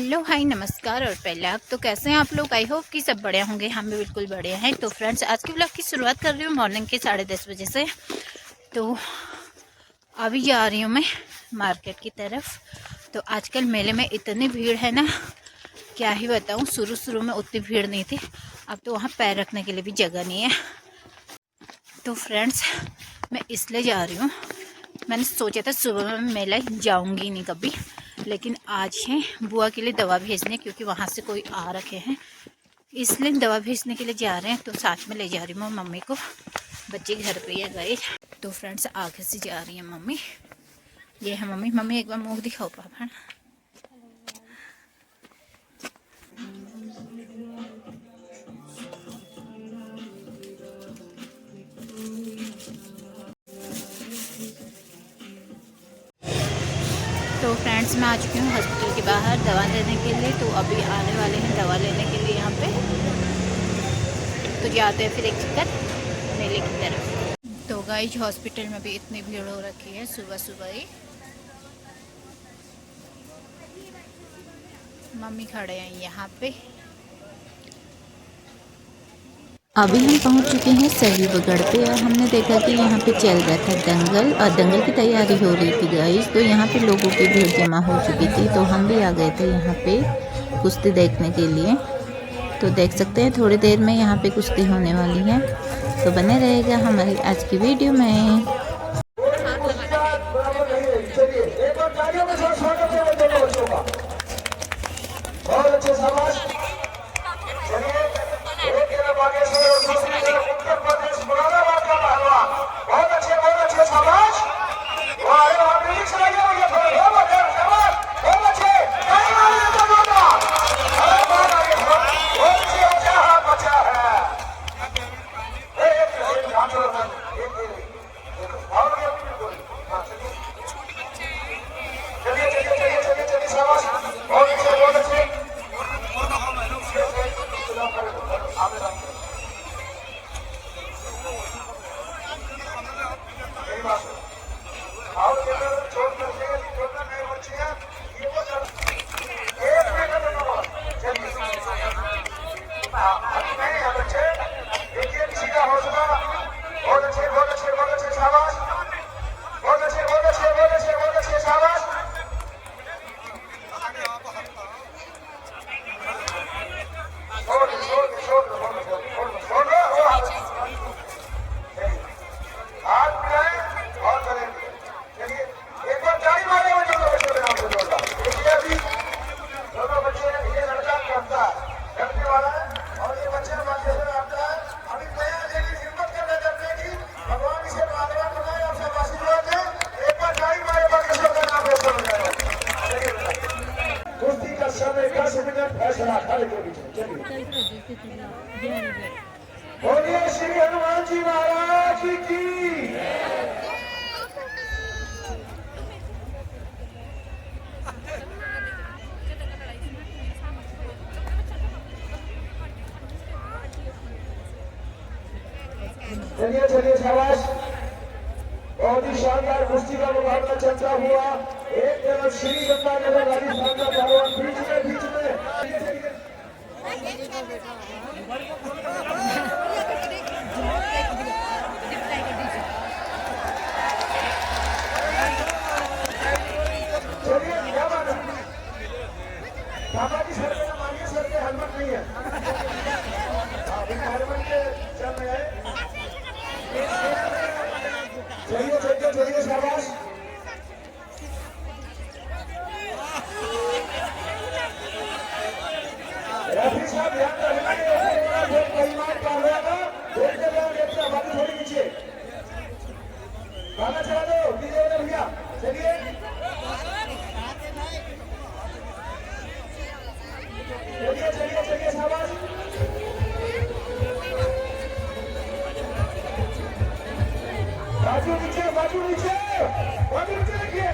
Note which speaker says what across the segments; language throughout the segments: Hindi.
Speaker 1: हेलो हाय नमस्कार और पहले आप तो कैसे हैं आप लोग। आई होप कि सब बढ़िया होंगे। हम भी बिल्कुल बढ़िया हैं। तो फ्रेंड्स आज के ब्लॉग की शुरुआत कर रही हूँ मॉर्निंग के 10:30 बजे से। तो अभी जा रही हूँ मैं मार्केट की तरफ। तो आजकल मेले में इतनी भीड़ है ना, क्या ही बताऊँ। शुरू में उतनी भीड़ नहीं थी, अब तो वहाँ पैर रखने के लिए भी जगह नहीं है। तो फ्रेंड्स मैं इसलिए जा रही हूँ, मैंने सोचा था सुबह में मेला जाऊँगी नहीं कभी, लेकिन आज है बुआ के लिए दवा भेजने, क्योंकि वहाँ से कोई आ रखे हैं, इसलिए दवा भेजने के लिए जा रहे हैं। तो साथ में ले जा रही हूँ मम्मी को, बच्चे घर पे ही गए। तो फ्रेंड्स आगे से जा रही है मम्मी। ये है मम्मी। मम्मी एक बार मुँह दिखाओ पापा ना। तो फ्रेंड्स मैं आ चुकी हूँ हॉस्पिटल के बाहर दवा लेने के लिए। तो अभी आने वाले हैं दवा लेने के लिए यहाँ पे। तो जाते हैं फिर एक चक्कर मेले की तरफ। तो गाइस हॉस्पिटल में भी इतनी भीड़ हो रखी है सुबह सुबह ही। मम्मी खड़े हैं यहाँ पे।
Speaker 2: अभी हम पहुंच चुके हैं सहीबगढ़ पे और हमने देखा कि यहाँ पे चल रहा था दंगल और दंगल की तैयारी हो रही थी गाइस। तो यहाँ पे लोगों की भीड़ जमा हो चुकी थी, तो हम भी आ गए थे यहाँ पे कुश्ती देखने के लिए। तो देख सकते हैं थोड़ी देर में यहाँ पे कुश्ती होने वाली है, तो बने रहेगा हमारी आज की वीडियो में।
Speaker 3: बोलिए श्री हनुमान जी महाराज की। चलिए चलिए शाबाश। बहुत ही शानदार कुश्ती का मुकाबला चलता हुआ एक तरफ श्री गंगानगर राजस्थान का पहलवान बीच में बाबा जी सर के मानिए, सर के हेलमेट नहीं है। हेलमेट के चल रहे हैं। चलिए चलिए चलिए शाबाश। रेफरी साहब ध्यान रखना, परिमाण का होगा देखते जाओ। बाकी थोड़ी नीचे गाना चला दो डीजे भैया। चलिए चलिए चलिए चलिए शाबाश। बाजू नीचे बाजू नीचे बाजू नीचे रखिए।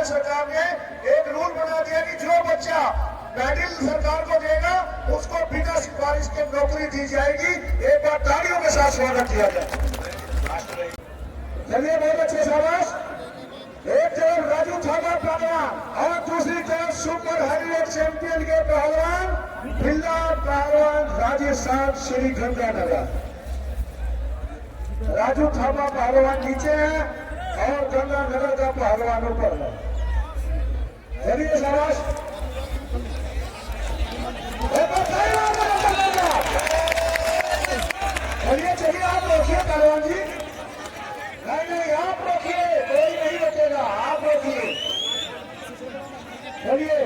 Speaker 3: भारत सरकार ने एक रूल बना दिया कि जो बच्चा मेडल सरकार को देगा उसको बिना सिफारिश के नौकरी दी जाएगी। एक बार तालियों के साथ स्वागत किया जाए। चलिए बहुत अच्छे शाबाश। एक तरफ राजू थापा पहलवान और दूसरी तरफ सुपर हेवीवेट चैंपियन के पहलवान बिल्ला पहलवान राजस्थान श्री गंगानगर। राजू थापा पहलवान नीचे है और गंगानगर का पहलवान ऊपर है। चलिए शाबाश। चलिए चलिए आप रोकिए पहलवान जी। नहीं आप रोकिए, कोई नहीं रोकेगा, आप रोकिए। चलिए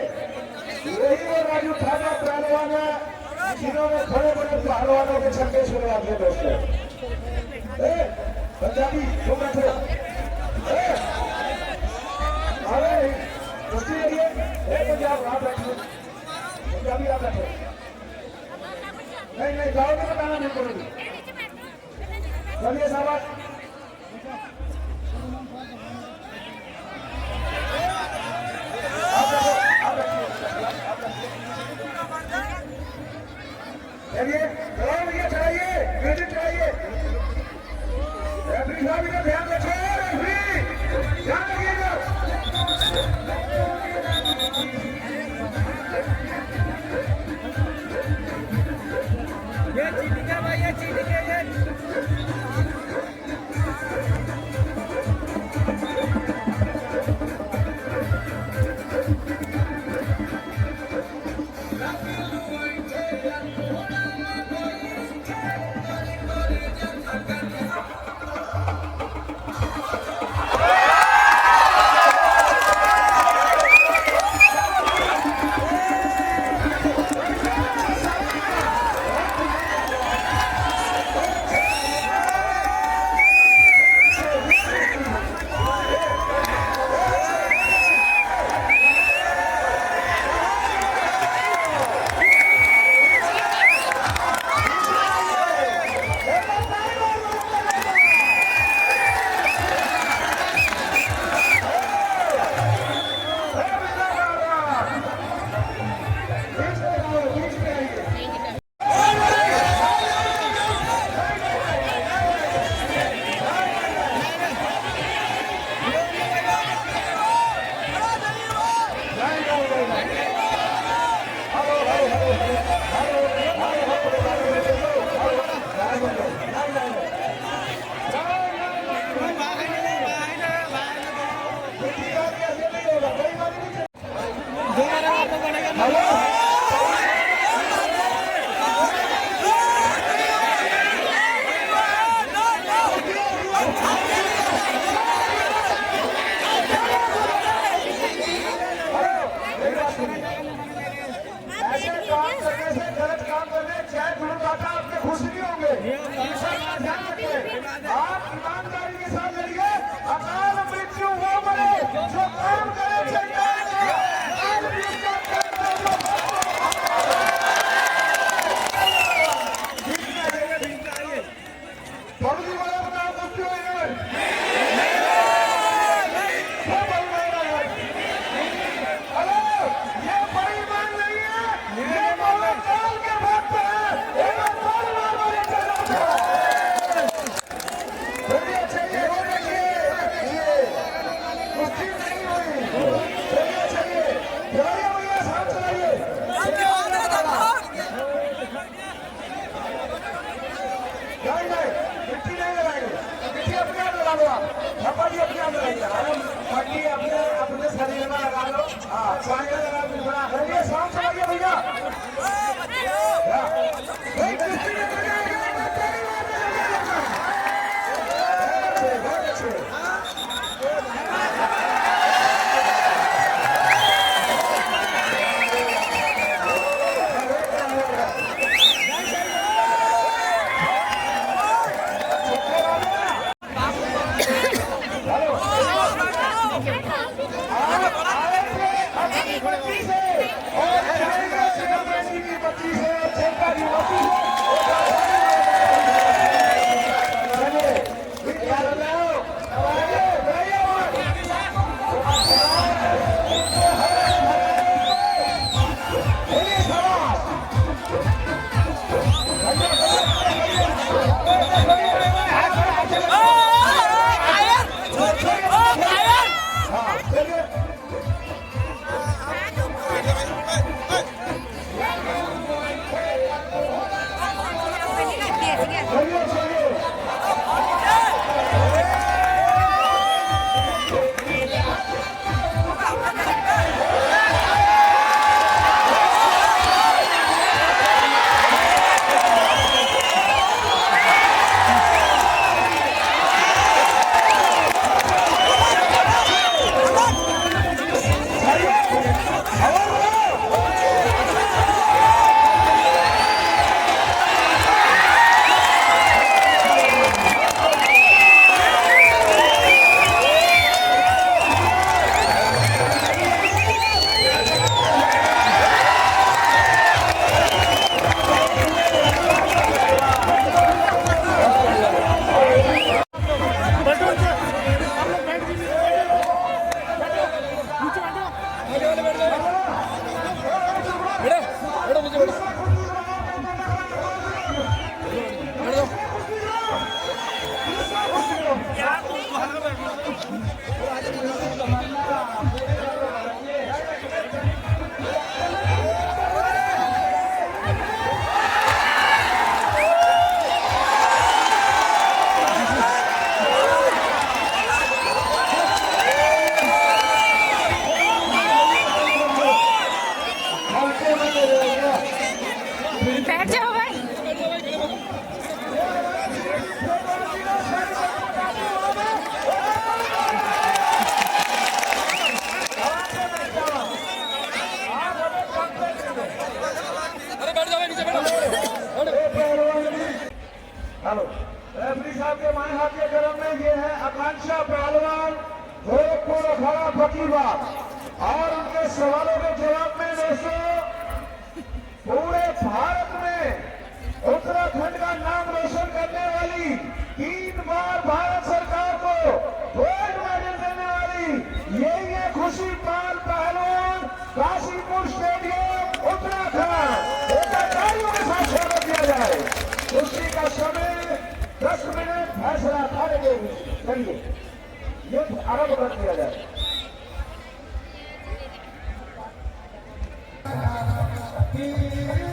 Speaker 3: यही वो राजू थापा पहलवान है जिन्होंने बड़े बड़े पहलवानों के छक्के छुड़वा दिए दोस्तों। पंजाबी तुम बैठो। अरे कुश्ती लड़िए। पंजाब आप बैठो, पंजाबी आप बैठो। नहीं गाँव में बताना नहीं करोगे। चलिए शाबाश। चलिए भैया चढ़ाइए, म्यूजिक चढ़ाइए। रेफरी साहब का ध्यान रखिए, रेफरी ध्यान रखिएगा। ये चीटी का भाई, ये चीटी के
Speaker 1: बैठ जाओ भाई।
Speaker 3: हेलो रेफरी साहब के माए हाथ के गरम में ये है आकांक्षा पहलवान गोरखपुर अखाड़ा फकीरबाग और उनके सवालों के जवाब में दोस्तों पूरे भारत में उत्तराखंड का नाम रोशन करने वाली 3 बार भारत सरकार को गोल्ड मेडल देने वाली यही है खुशी पाल पहलवान काशीपुर स्टेडियम उत्तराखंड। एक तालियों के साथ स्वागत किया जाए। कुश्ती का समय 10 मिनट फैसला अखाड़े के चलिए ये आरंभ कर दिया जाए। बीच में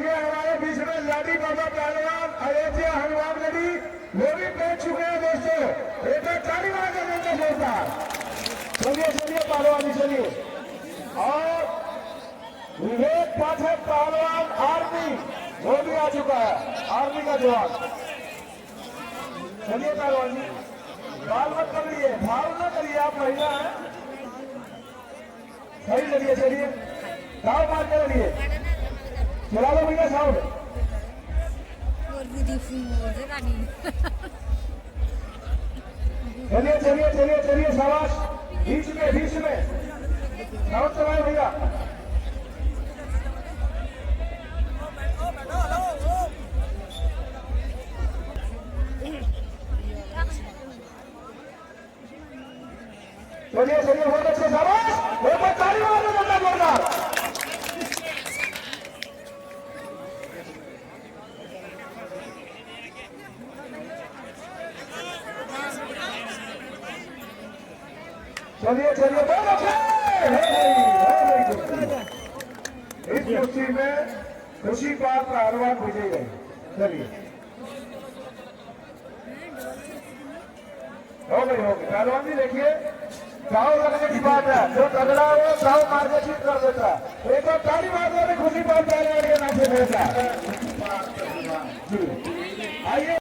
Speaker 3: ये हमारे बीच में लाडी बाबा पहलवान अयोध्या हनुमान नदी वो भी पहुंच चुके हैं दोस्तों। एक ताली मार के देंगे जोरदार। चलिए चलिए पहलवानी चलिए। और विवेक पाठक पहलवान आर्मी वो भी आ चुका है, आर्मी का जवान। चलिए पहलवान जी बाल मत करिए, भाव न करिए, आप महिला हैं। सही चलिए चलिए दाव मार के चलिए। चला लो भैया साउंड। चलिए चलिए चलिए चलिए शाबाश। बीच में साउंड चलाए भैया। चलिए चलिए बहुत अच्छे शाबाश। एक बार ताली मार दो जोरदार। चलिए चलिए बहुत अच्छे। इस कुश्ती में खुशी पाल पहलवान विजयी रहे। चलिए हो गई पहलवान जी देखिए दाव लगने की बात है। जो तगड़ा है वो दाव मार के ठीक कर देता है। एक बार ताली मार दो खुशी पाल पहलवान के नाम से भेजा। आइए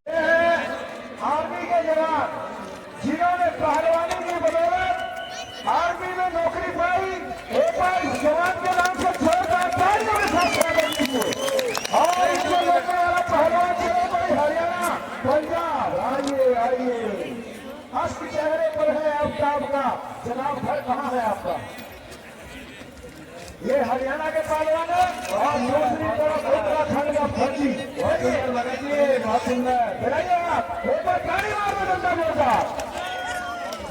Speaker 3: आर्मी के जवान जिन्होंने पहलवानी की बदौलत आर्मी में नौकरी पाई। एक बार जवान के नाम से छोड़कर तालियों के साथ स्वागत कीजिए। और इसको लेने वाला पहलवान चले कोई हरियाणा पंजाब। आइए आइए अष्ट चेहरे पर है आफ्ताब का। जनाब घर कहाँ है आपका? ये हरियाणा के पहलवान है और दूसरी तरफ उत्तराखंड का फौजी। बहुत सुंदर। आप एक बार ताली मार दो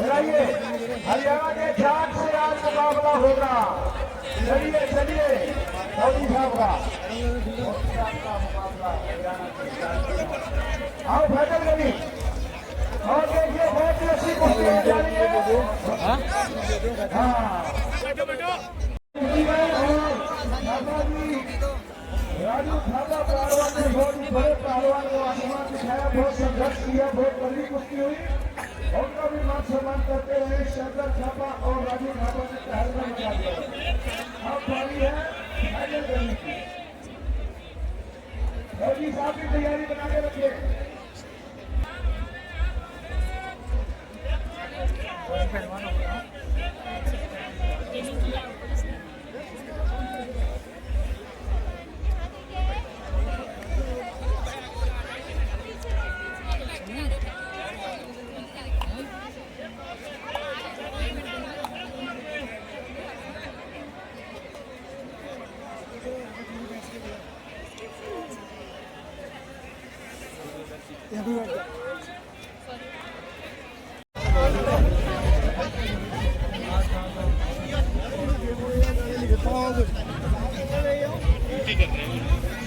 Speaker 3: चलिए हरियाणा के जाट से आज मुकाबला होगा। चलिए चलिए मोदी साहब का मुकाबला हरियाणा के जाट से। आओ फैसल गली और देखिए बहुत ही अच्छी कुश्ती होने जा रही है। हाँ राजू थापा पहलवान ने बहुत ही बड़े पहलवान को आसमान दिखाया, बहुत संघर्ष किया, बहुत बड़ी कुश्ती हुई। उनका भी मान सम्मान करते हुए शंकर थापा और राजू थापा ने पहलवान बना दिया। अब बारी है फाइनल करने की। मोदी साहब की तैयारी बना के रखिए।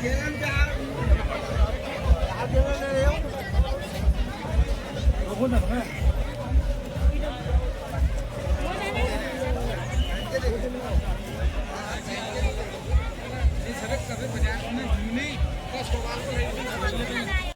Speaker 4: क्या